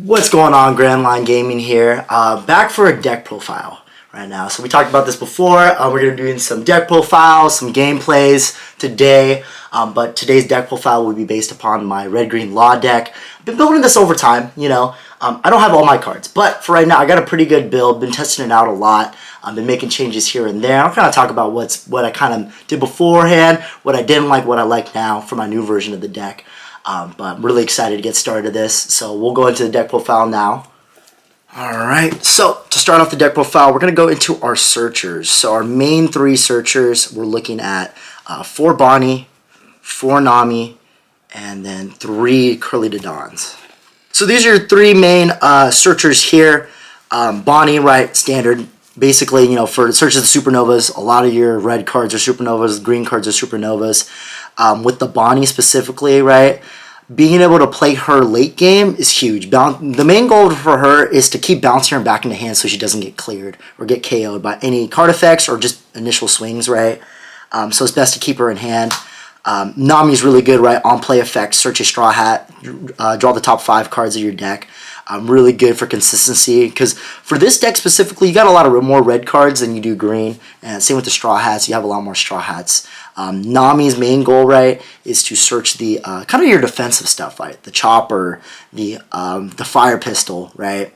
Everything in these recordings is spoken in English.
What's going on, Grand Line Gaming here. Back for a deck profile right now. So we talked about this before. We're going to be doing some deck profiles, some gameplays today. But today's deck profile will be based upon my Red-Green Law deck. I've been building this over time, you know. I don't have all my cards, but for right now, I got a pretty good build. Been testing it out a lot. I've been making changes here and there. I'll kind of talk about what I kind of did beforehand, what I didn't like, what I like now for my new version of the deck. But I'm really excited to get started this. So we'll go into the deck profile now. Alright, so to start off the deck profile, we're going to go into our searchers. So our main three searchers, we're looking at 4 Bonnie, 4 Nami, and then 3 Curly Dodons. So these are your 3 main searchers here. Bonnie, right, standard. Basically, you know, for searches of supernovas, a lot of your red cards are supernovas, green cards are supernovas. With the Bonnie specifically, right, being able to play her late game is huge. The main goal for her is to keep bouncing her back into hand so she doesn't get cleared or get KO'd by any card effects or just initial swings, right? So it's best to keep her in hand. Nami's really good, right? On play effects, search a straw hat, draw the top 5 cards of your deck. Really good for consistency, because for this deck specifically, you got a lot of more red cards than you do green, and same with the straw hats, you have a lot more straw hats. Nami's main goal, right, is to search the kind of your defensive stuff, right? The chopper, the fire pistol, right?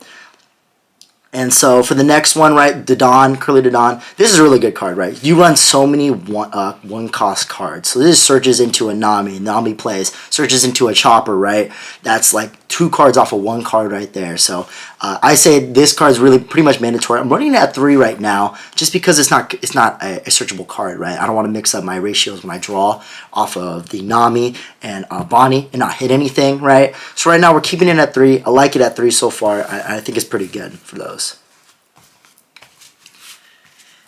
And so for the next one, right, Dodon, Curly Dodon, this is a really good card, right? You run so many one-cost cards. So this searches into a Nami. Nami plays, searches into a Chopper, right? That's like 2 cards off of 1 card right there. So I say this card is really pretty much mandatory. I'm running it at 3 right now just because it's not a searchable card, right? I don't want to mix up my ratios when I draw off of the Nami and Bonnie and not hit anything, right? So right now we're keeping it at 3. I like it at 3 so far. I think it's pretty good for those.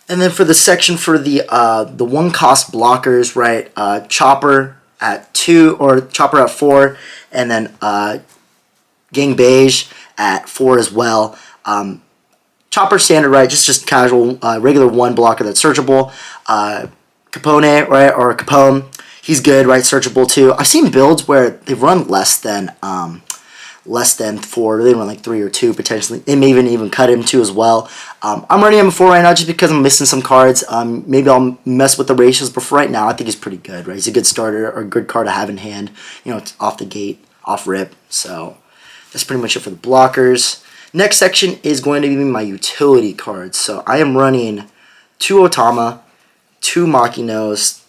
And then for the section for the one cost blockers, right? Chopper at 2 or Chopper at 4, and then Gang Beige at 4 as well. Chopper standard, right? Just casual, regular 1 blocker that's searchable. Capone, right, or Capone, he's good, right? Searchable too. I've seen builds where they run less than 4. They run like 3 or 2 potentially. It may even cut him 2 as well. I'm running him a 4 right now just because I'm missing some cards. Maybe I'll mess with the ratios, but for right now, I think he's pretty good, right? He's a good starter or a good card to have in hand. You know, it's off the gate, off rip. So that's pretty much it for the blockers. Next section is going to be my utility cards. So I am running 2 Otama, 2 Makinos,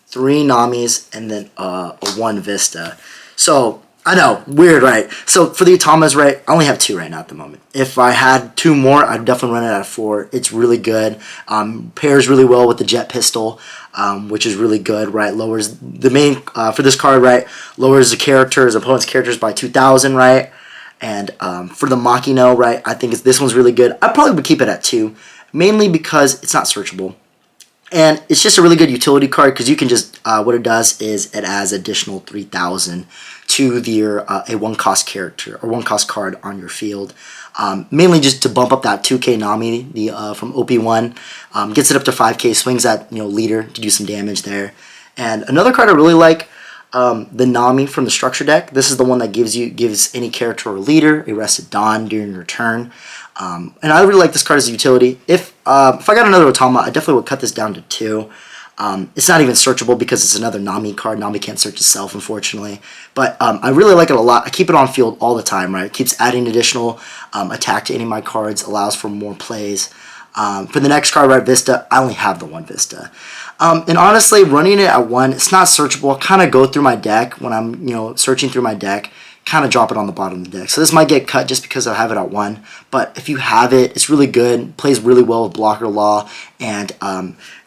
3 Namis, and then a 1 Vista. So I know, weird, right? So for the Otamas, right, I only have 2 right now at the moment. If I had 2 more, I'd definitely run it at 4. It's really good. Pairs really well with the Jet Pistol, which is really good, right? Lowers the main, for this card, right, lowers the characters, opponent's characters by 2,000, right? And for the Makino, right, I think this one's really good. I probably would keep it at 2, mainly because it's not searchable. And it's just a really good utility card because you can just, what it does is it adds additional 3,000 to a 1 cost character or 1 cost card on your field. Mainly just to bump up that 2k Nami from OP1. Gets it up to 5k, swings that leader to do some damage there. And another card I really like, the Nami from the structure deck. This is the one that gives any character or leader a rested Dawn during your turn. And I really like this card as a utility. If I got another Otama, I definitely would cut this down to 2. It's not even searchable because it's another Nami card. Nami can't search itself, unfortunately. But I really like it a lot. I keep it on field all the time, right? It keeps adding additional attack to any of my cards, allows for more plays. For the next card, right, Vista, I only have the 1 Vista. And honestly, running it at 1, it's not searchable. I kind of go through my deck when I'm searching through my deck, kind of drop it on the bottom of the deck. So this might get cut just because I have it at 1. But if you have it, it's really good. Plays really well with Blocker Law and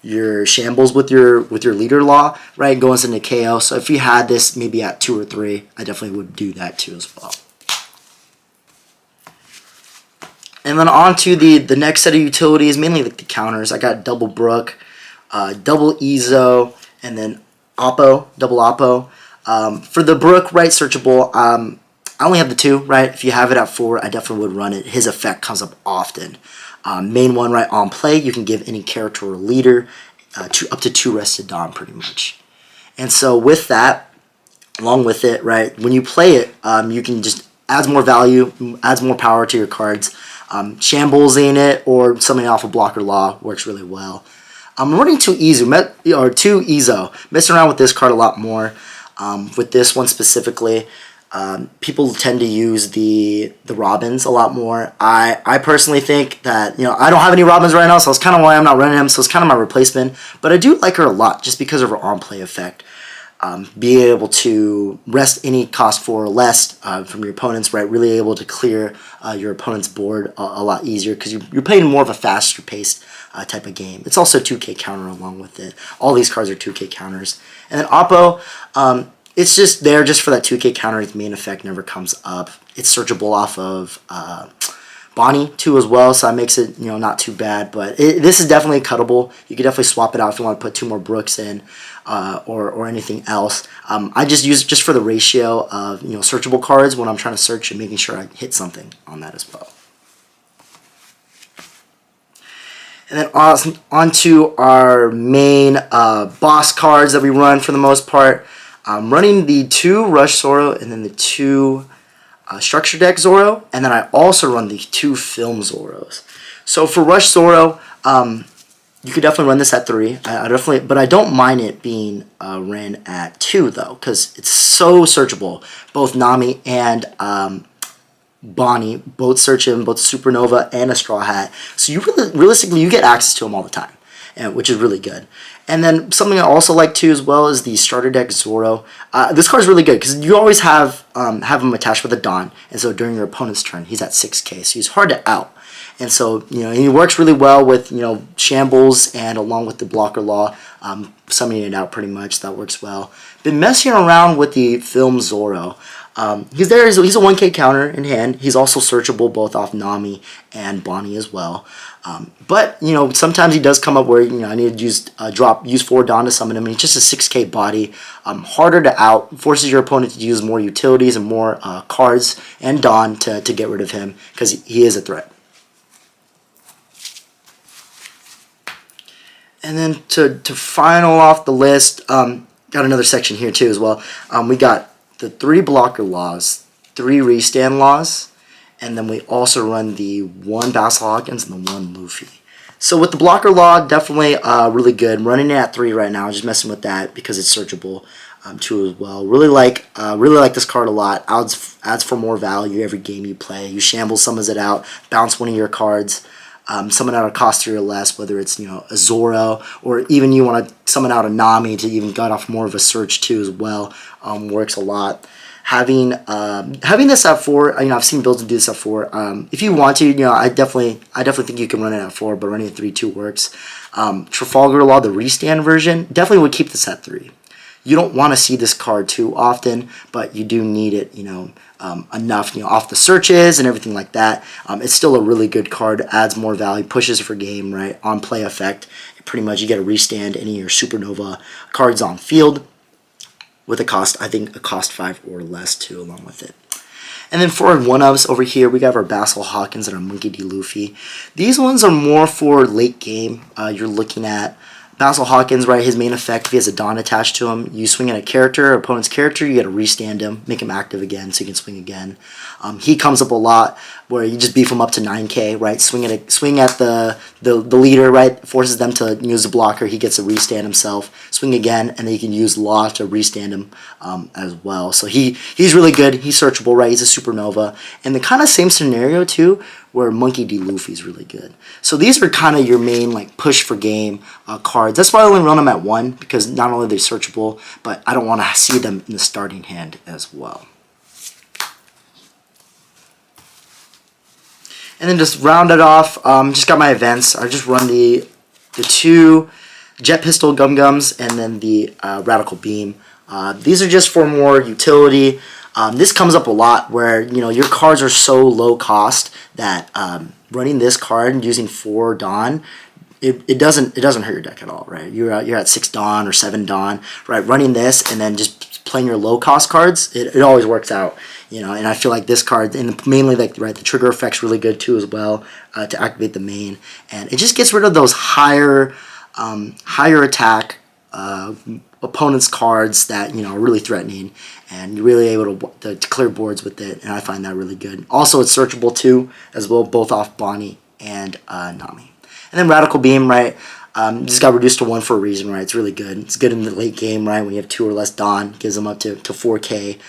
your shambles with your leader Law, right? Goes into KO. So if you had this maybe at 2 or 3, I definitely would do that too as well. And then on to the next set of utilities, mainly like the counters. I got double Brook, double Ezo, and then Oppo, double Oppo. For the Brook, right, searchable, I only have the 2, right? If you have it at 4, I definitely would run it. His effect comes up often. Main one, right, on play, you can give any character or leader up to 2 rested Dawn, pretty much. And so with that, along with it, right, when you play it, you can just adds more value, adds more power to your cards. Shamblesing it or summoning off a Blocker Law works really well. I'm running 2 Ezo. Messing around with this card a lot more. With this one specifically, people tend to use the Robins a lot more. I personally think that, I don't have any Robins right now, so that's kind of why I'm not running them, so it's kind of my replacement. But I do like her a lot just because of her on-play effect. Being able to rest any cost 4 or less from your opponents, right? Really able to clear your opponent's board a lot easier because you're playing more of a faster paced type of game. It's also a 2K counter along with it. All these cards are 2K counters. And then Oppo, it's just there just for that 2K counter. Its main effect never comes up. It's searchable off of Bonnie too as well, so that makes it not too bad. But this is definitely cuttable. You could definitely swap it out if you want to put 2 more Brooks in or anything else. I just use it just for the ratio of searchable cards when I'm trying to search and making sure I hit something on that as well. And then on to our main boss cards that we run for the most part. I'm running the 2 Rush Zoro and then the 2 Structure Deck Zoro, and then I also run the 2 Film Zoros. So for Rush Zoro, you could definitely run this at 3. But I don't mind it being ran at 2 though, because it's so searchable. Both Nami and Bonnie both search him, both Supernova and a Straw Hat. So you realistically you get access to him all the time, which is really good. And then something I also like too as well is the Starter Deck Zoro. This card is really good because you always have him attached with a Dawn, and so during your opponent's turn he's at 6K, so he's hard to out. And so he works really well with Shambles and along with the Blocker Law, summoning it out pretty much. That works well. Been messing around with the Film Zoro. He's a 1K counter in hand. He's also searchable both off Nami and Bonnie as well. But sometimes he does come up where I need to use 4 Dawn to summon him, and he's just a 6K body, harder to out, forces your opponent to use more utilities and more cards and Dawn to get rid of him because he is a threat. And then to final off the list, got another section here too as well. We got the 3 Blocker Laws, 3 Restand Laws, and then we also run the 1 Basil Hawkins and the 1 Luffy. So with the Blocker Law, definitely really good. I'm running it at 3 right now, just messing with that because it's searchable too as well. Really like this card a lot. Adds for more value every game you play. You Shamble summons it out, bounce one of your cards. Summon out a cost 3 or less, whether it's a Zoro or even you want to summon out a Nami to even get off more of a search too as well. Works a lot. Having this at 4, I've seen builds do this at 4. If you want to, I definitely think you can run it at 4, but running at 3-2 works. Trafalgar Law, the Restand version, definitely would keep this at 3. You don't want to see this card too often, but you do need it, enough, off the searches and everything like that. It's still a really good card, adds more value, pushes for game, right? On play effect, pretty much you get to restand any of your Supernova cards on field with a cost 5 or less too along with it. And then for our 1-ofs over here, we got our Basil Hawkins and our Monkey D. Luffy. These ones are more for late game. You're looking at Basil Hawkins, right, his main effect, if he has a Dawn attached to him, you swing at a character, opponent's character, you got to restand him, make him active again so you can swing again. He comes up a lot where you just beef him up to 9K, right, swing at the leader, right, forces them to use a blocker, he gets to restand himself, swing again, and then you can use Law to restand him as well. So he's really good, he's searchable, right, he's a Supernova, and the kind of same scenario too, where Monkey D. Luffy is really good. So these are kind of your main push for game cards. That's why I only run them at 1, because not only are they searchable, but I don't want to see them in the starting hand as well. And then just round it off, just got my events. I just run the 2 Jet Pistol Gum Gums and then the Radical Beam. These are just for more utility. This comes up a lot where your cards are so low cost that running this card and using 4 Dawn, it doesn't hurt your deck at all, right? You're at 6 Dawn or 7 Dawn, right? Running this and then just playing your low cost cards, it always works out, And I feel like this card, and mainly the trigger effect's really good too as well to activate the main, and it just gets rid of those higher attack opponent's cards that are really threatening, and you're really able to clear boards with it, and I find that really good. Also, it's searchable too, as well, both off Bonnie and Nami. And then Radical Beam, right? Just got reduced to 1 for a reason, right? It's really good. It's good in the late game, right? When you have 2 or less Dawn, gives them up to 4K,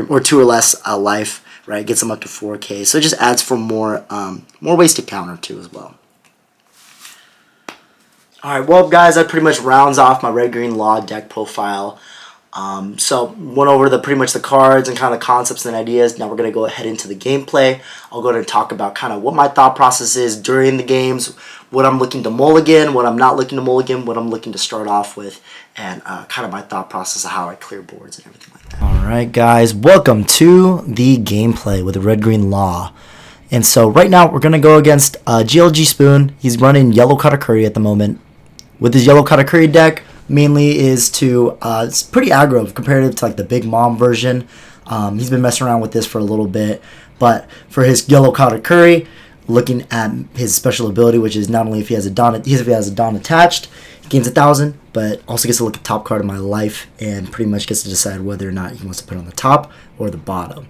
or 2 or less life, right? Gets them up to 4K. So it just adds for more ways to counter too as well. Alright, well guys, that pretty much rounds off my Red-Green Law deck profile. So went over pretty much the cards and kind of concepts and ideas. Now we're going to go ahead into the gameplay. I'll go ahead and talk about kind of what my thought process is during the games, what I'm looking to mulligan, what I'm not looking to mulligan, what I'm looking to start off with, and kind of my thought process of how I clear boards and everything like that. Alright guys, welcome to the gameplay with the Red-Green Law. And so right now we're going to go against GLG Spoon. He's running Yellow Katakuri at the moment. With his Yellow Katakuri deck, mainly is to, it's pretty aggro comparative to like the Big Mom version. He's been messing around with this for a little bit, but for his Yellow Katakuri, looking at his special ability, which is not only if he has a Dawn, attached, he gains 1,000, but also gets to look at the top card of my life and pretty much gets to decide whether or not he wants to put it on the top or the bottom.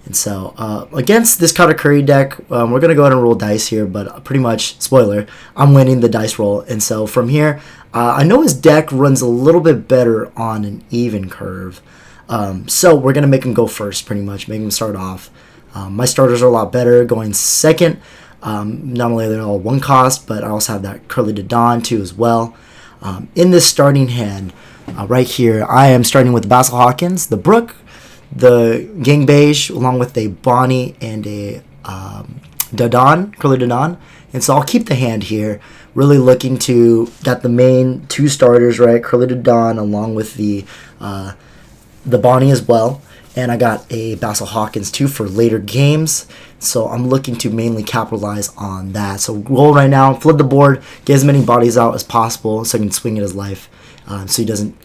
And so, against this Katakuri deck, we're going to go ahead and roll dice here, but pretty much, spoiler, I'm winning the dice roll. And so from here, I know his deck runs a little bit better on an even curve. So we're going to make him go first, pretty much, make him start off. My starters are a lot better, going second. Not only are they all 1 cost, but I also have that Curly to Dawn too as well. In this starting hand, right here, I am starting with Basil Hawkins, the Brook, the Gang Beige, along with a Bonnie and a Dawn, Curly Dawn. And so I'll keep the hand here, really looking to got the main 2 starters, right? Curly Dawn along with the Bonnie as well. And I got a Basil Hawkins too for later games. So I'm looking to mainly capitalize on that. So roll right now, flood the board, get as many bodies out as possible so I can swing at his life, so he doesn't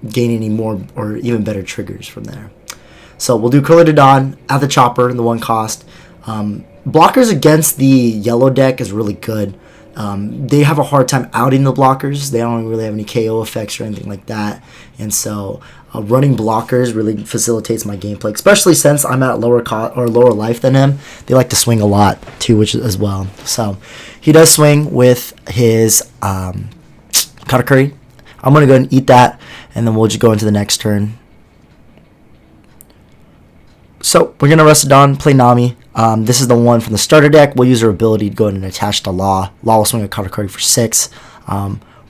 gain any more or even better triggers from there. So we'll do Curly to Dawn at the chopper in the 1 cost. Blockers against the yellow deck is really good. They have a hard time outing the blockers. They don't really have any KO effects or anything like that. And so running blockers really facilitates my gameplay, especially since I'm at lower life than him. They like to swing a lot too, which as well. So he does swing with his Katakuri. I'm going to go ahead and eat that, and then we'll just go into the next turn. So we're going to rest Dawn, play Nami. This is the one from the starter deck. We'll use her ability to go ahead and attach to Law. Law will swing a Katakuri for 6.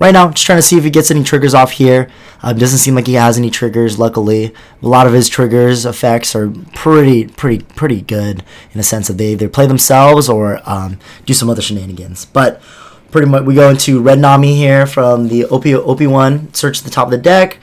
Right now, just trying to see if he gets any triggers off here. Doesn't seem like he has any triggers, luckily. A lot of his triggers, effects are pretty good in a sense that they either play themselves or do some other shenanigans. But pretty much we go into Red Nami here from the OP1, search the top of the deck,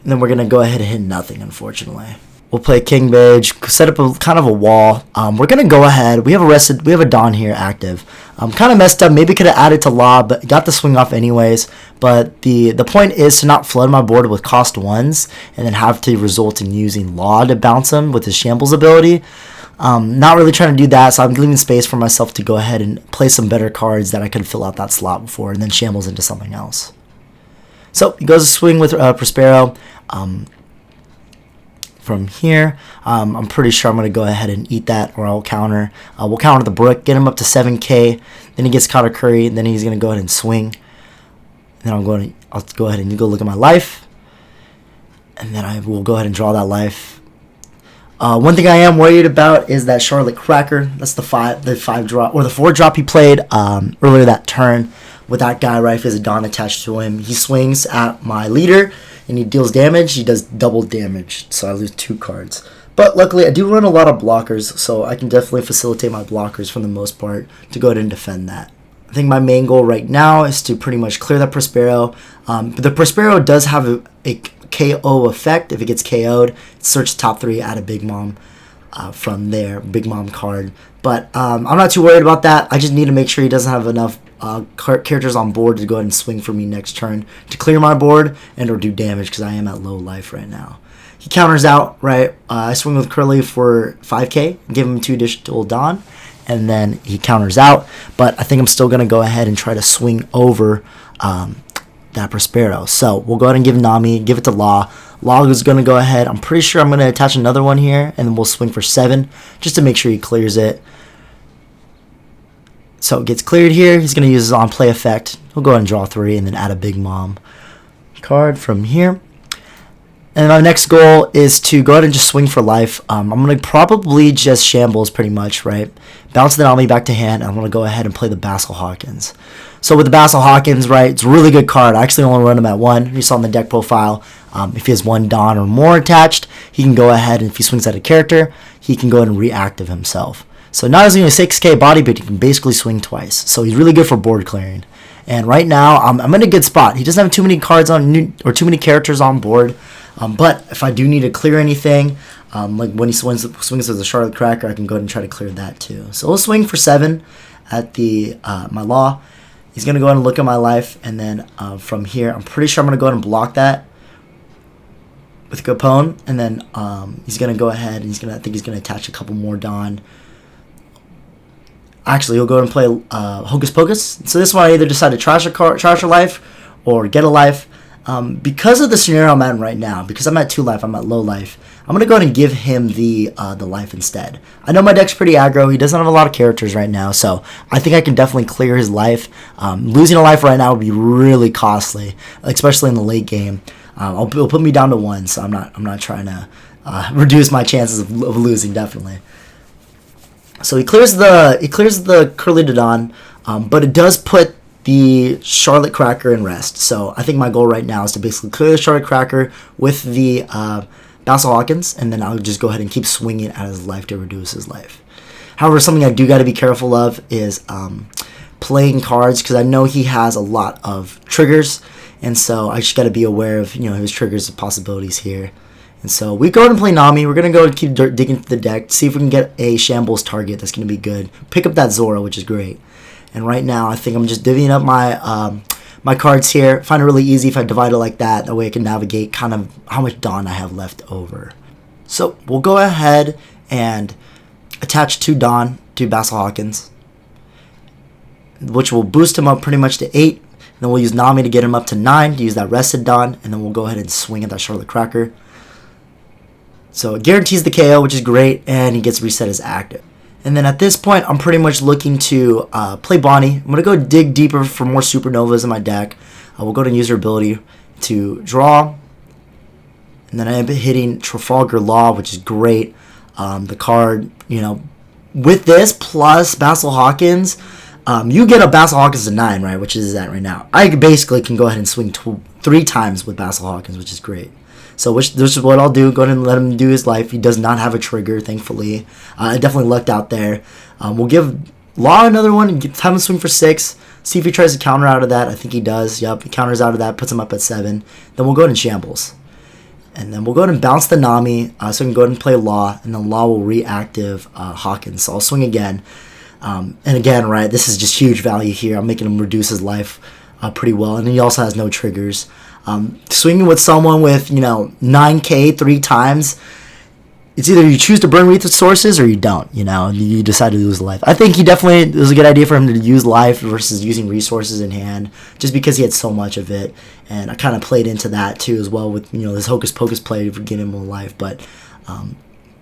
and then we're going to go ahead and hit nothing, unfortunately. We'll play King Beige, set up a kind of a wall. We're gonna go ahead. We have a Dawn here active. Kind of messed up. Maybe could have added to Law, but got the swing off anyways. But the point is to not flood my board with cost 1s and then have to result in using Law to bounce him with his Shambles ability. Not really trying to do that, so I'm leaving space for myself to go ahead and play some better cards that I could fill out that slot before, and then Shambles into something else. So he goes to swing with Prospero. From here, I'm pretty sure I'm going to go ahead and eat that, or I'll counter. We'll counter the Brook, get him up to 7k. Then he gets Katakuri, and then he's going to go ahead and swing. And then I'll go ahead and go look at my life, and then I will go ahead and draw that life. One thing I am worried about is that Charlotte Cracker. That's the 5 drop or the 4 drop he played earlier that turn. With that guy, right, if there's a Dawn attached to him, he swings at my leader and he deals damage. He does double damage, so I lose 2 cards. But luckily, I do run a lot of blockers, so I can definitely facilitate my blockers for the most part to go ahead and defend that. I think my main goal right now is to pretty much clear that Prospero. But the Prospero does have a KO effect. If it gets KO'd, search top 3, add a Big Mom from there, Big Mom card. But I'm not too worried about that. I just need to make sure he doesn't have enough characters on board to go ahead and swing for me next turn to clear my board and or do damage, because I am at low life right now. He counters out, right? I swing with Curly for 5k, give him 2 additional Dawn, and then he counters out. But I think I'm still going to go ahead and try to swing over that Prospero. So we'll go ahead and give Nami, give it to Law. Law is going to go ahead. I'm pretty sure I'm going to attach another one here, and then we'll swing for 7 just to make sure he clears it. So it gets cleared here. He's going to use his on play effect. He'll go ahead and draw 3 and then add a Big Mom card from here. And my next goal is to go ahead and just swing for life. I'm going to probably just shambles pretty much, right? Bounce the Nami back to hand. I'm going to go ahead and play the Basil Hawkins. So with the Basil Hawkins, right, it's a really good card. I actually only run him at 1. You saw in the deck profile. If he has 1 Dawn or more attached, he can go ahead and if he swings at a character, he can go ahead and reactive himself. So not only a 6k body, but he can basically swing twice. So he's really good for board clearing. And right now, I'm in a good spot. He doesn't have too many cards on or too many characters on board. But if I do need to clear anything, like when he swings as a Charlotte Cracker, I can go ahead and try to clear that too. So we'll swing for 7 at the my Law. He's going to go ahead and look at my life. And then from here, I'm pretty sure I'm going to go ahead and block that with Capone. And then he's going to go ahead and I think he's going to attach a couple more Dawn. Actually, he'll go ahead and play Hocus Pocus. So this one I either decide to trash a life or get a life. Because of the scenario I'm at right now, because I'm at 2 life, I'm at low life, I'm going to go ahead and give him the life instead. I know my deck's pretty aggro. He doesn't have a lot of characters right now, so I think I can definitely clear his life. Losing a life right now would be really costly, especially in the late game. It'll put me down to 1, so I'm not trying to reduce my chances of losing, definitely. So he clears the Curly Dawn, but it does put the Charlotte Cracker in rest. So I think my goal right now is to basically clear the Charlotte Cracker with the Basil Hawkins, and then I'll just go ahead and keep swinging at his life to reduce his life. However, something I do got to be careful of is playing cards, because I know he has a lot of triggers, and so I just got to be aware of his triggers and possibilities here. And so we go ahead and play Nami. We're going to go and keep digging through the deck, see if we can get a Shambles target that's going to be good. Pick up that Zora, which is great. And right now, I think I'm just divvying up my my cards here. Find it really easy if I divide it like that. That way I can navigate kind of how much Dawn I have left over. So we'll go ahead and attach 2 Dawn to Basil Hawkins, which will boost him up pretty much to 8. Then we'll use Nami to get him up to 9 to use that rested Dawn. And then we'll go ahead and swing at that Charlotte Cracker. So it guarantees the KO, which is great, and he gets reset as active. And then at this point, I'm pretty much looking to play Bonnie. I'm going to go dig deeper for more Supernovas in my deck. We'll go to use her ability to draw. And then I end up hitting Trafalgar Law, which is great. The card, with this plus Basil Hawkins, you get a Basil Hawkins to 9, right, which is that right now. I basically can go ahead and swing 3 times with Basil Hawkins, which is great. So this is what I'll do. Go ahead and let him do his life. He does not have a trigger, thankfully. I definitely lucked out there. We'll give Law another one and have him swing for 6. See if he tries to counter out of that. I think he does. Yep, he counters out of that, puts him up at 7. Then we'll go ahead and Shambles. And then we'll go ahead and bounce the Nami, so we can go ahead and play Law. And then Law will reactive Hawkins. So I'll swing again. And again, right, this is just huge value here. I'm making him reduce his life pretty well. And he also has no triggers. Swinging with someone with 9k 3 times, it's either you choose to burn resources or you don't. You decide to lose life. I think it was a good idea for him to use life versus using resources in hand, just because he had so much of it. And I kind of played into that too as well with this Hocus Pocus play for getting him more life. But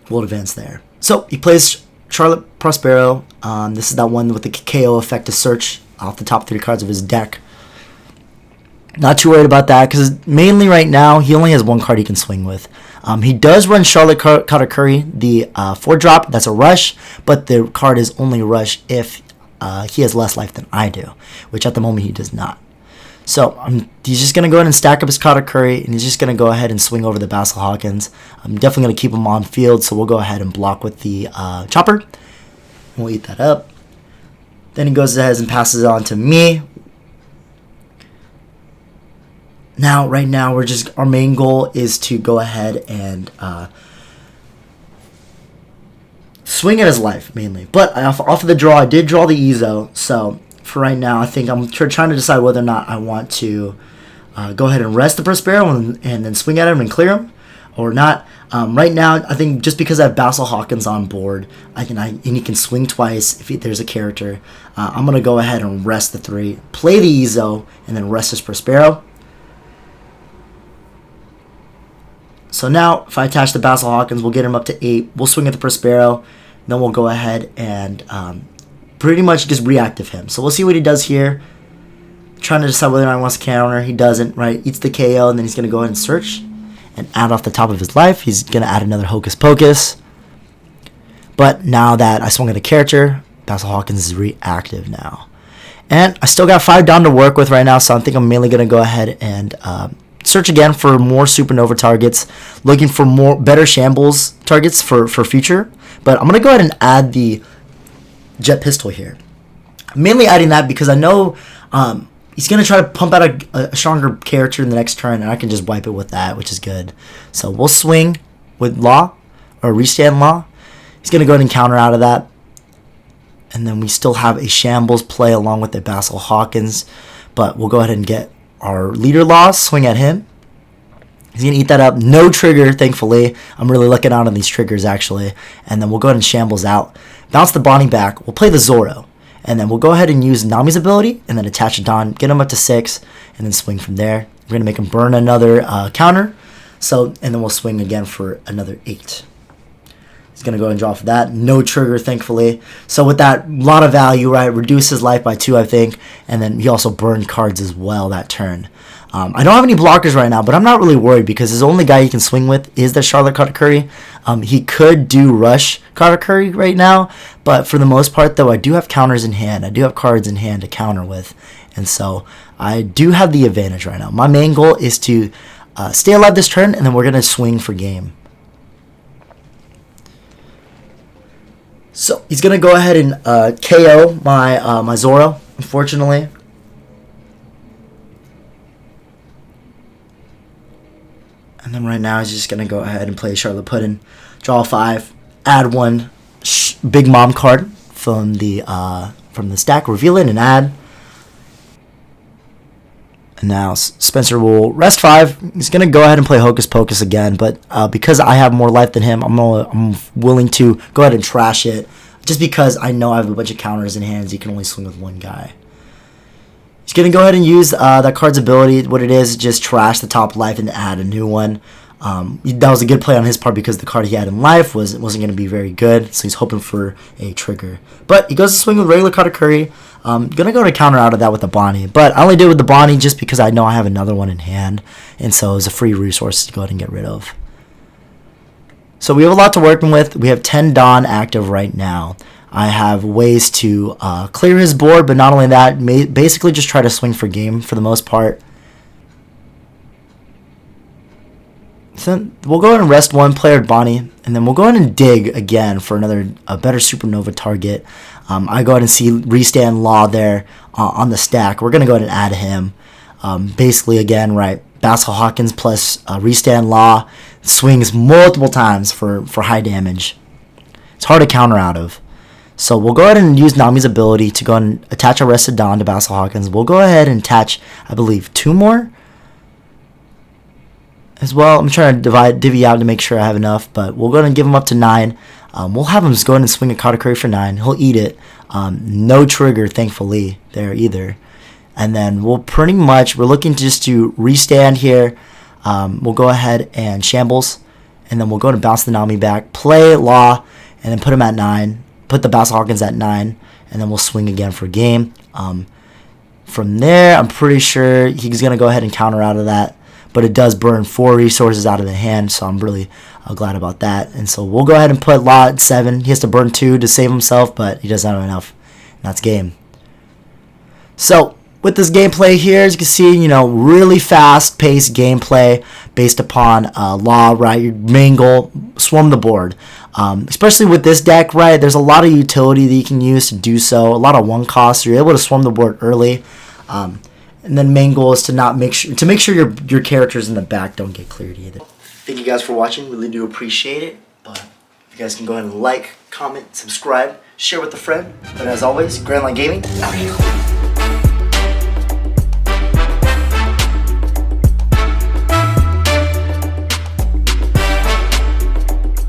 we'll advance there. So he plays Charlotte Prospero. This is that one with the KO effect to search off the top 3 cards of his deck. Not too worried about that, because mainly right now he only has 1 card he can swing with. He does run Charlotte Katakuri, the 4-drop. That's a rush, but the card is only rush if he has less life than I do, which at the moment he does not. So he's just going to go ahead and stack up his Katakuri, and he's just going to go ahead and swing over the Basil Hawkins. I'm definitely going to keep him on field, so we'll go ahead and block with the Chopper. And we'll eat that up. Then he goes ahead and passes it on to me. Now, right now, our main goal is to go ahead and swing at his life, mainly. But off of the draw, I did draw the Ezo. So, for right now, I think I'm trying to decide whether or not I want to go ahead and rest the Prospero and then swing at him and clear him, or not. Right now, I think just because I have Basil Hawkins on board, and he can swing twice if there's a character, I'm going to go ahead and rest the 3, play the Ezo, and then rest his Prospero. So now, if I attach the Basil Hawkins, we'll get him up to 8. We'll swing at the Prospero. Then we'll go ahead and pretty much just reactive him. So we'll see what he does here. Trying to decide whether or not he wants to counter. He doesn't, right? Eats the KO, and then he's going to go ahead and search and add off the top of his life. He's going to add another Hocus Pocus. But now that I swung at a character, Basil Hawkins is reactive now. And I still got 5 down to work with right now, so I think I'm mainly going to go ahead and search again for more Supernova targets, looking for better Shambles targets for future. But I'm going to go ahead and add the Jet Pistol here. I'm mainly adding that because I know he's going to try to pump out a stronger character in the next turn, and I can just wipe it with that, which is good. So we'll swing with Law, or Restand Law. He's going to go ahead and counter out of that. And then we still have a Shambles play along with the Basil Hawkins. But we'll go ahead and get our Leader Law, swing at him. He's going to eat that up. No trigger, thankfully. I'm really looking out on these triggers, actually. And then we'll go ahead and Shambles out. Bounce the Bonnie back. We'll play the Zoro. And then we'll go ahead and use Nami's ability and then attach a Don, get him up to 6, and then swing from there. We're going to make him burn another counter. And then we'll swing again for another 8. He's going to go ahead and draw for that. No trigger, thankfully. So with that, a lot of value, right? Reduce his life by 2, I think. And then he also burned cards as well that turn. I don't have any blockers right now, but I'm not really worried because his only guy he can swing with is the Charlotte Katakuri. He could do Rush Katakuri right now, but for the most part, though, I do have counters in hand. I do have cards in hand to counter with. And so I do have the advantage right now. My main goal is to stay alive this turn, and then we're going to swing for game. So he's going to go ahead and KO my Zoro, unfortunately. And then right now he's just going to go ahead and play Charlotte Puddin', draw 5, add 1 Big Mom card from the stack, reveal it and add. And now Spencer will rest 5. He's going to go ahead and play Hocus Pocus again, but because I have more life than him, I'm willing to go ahead and trash it, just because I know I have a bunch of counters in hands. He can only swing with one guy. He's going to go ahead and use that card's ability. What it is just trash the top life and add a new one. That was a good play on his part because the card he had in life wasn't going to be very good, so he's hoping for a trigger. But he goes to swing with regular Katakuri. Going to go to counter out of that with the Bonnie. But I only did it with the Bonnie just because I know I have another one in hand, and so it was a free resource to go ahead and get rid of. So we have a lot to work with. We have 10 Dawn active right now. I have ways to clear his board, but not only that, basically just try to swing for game for the most part. So we'll go ahead and rest 1 player Bonnie, and then we'll go ahead and dig again for a better Supernova target. I go ahead and see Restand Law there on the stack. We're going to go ahead and add him. Basically, again, right, Basil Hawkins plus Restand Law swings multiple times for high damage. It's hard to counter out of. So we'll go ahead and use Nami's ability to go and attach Arrested Dawn to Basil Hawkins. We'll go ahead and attach, I believe, 2 more as well. I'm trying to divvy out to make sure I have enough, but we'll go ahead and give him up to 9. We'll have him just go ahead and swing a Katakuri for 9. He'll eat it. No trigger, thankfully, there either. And then we're looking just to restand here. We'll go ahead and Shambles, and then we'll go to bounce the Nami back, play Law, and then put him at 9. Put the Basil Hawkins at 9, and then we'll swing again for game. From there, I'm pretty sure he's going to go ahead and counter out of that, but it does burn 4 resources out of the hand, so I'm really glad about that. And so we'll go ahead and put Law at 7. He has to burn 2 to save himself, but he doesn't have enough. And that's game. So with this gameplay here, as you can see, really fast-paced gameplay based upon Law, right? Your main goal, swarm the board. Especially with this deck, right? There's a lot of utility that you can use to do so. A lot of 1 costs. So you're able to swarm the board early. And then main goal is to make sure your characters in the back don't get cleared either. Thank you guys for watching. Really do appreciate it. But you guys can go ahead and like, comment, subscribe, share with a friend. But as always, Grand Line Gaming, out here.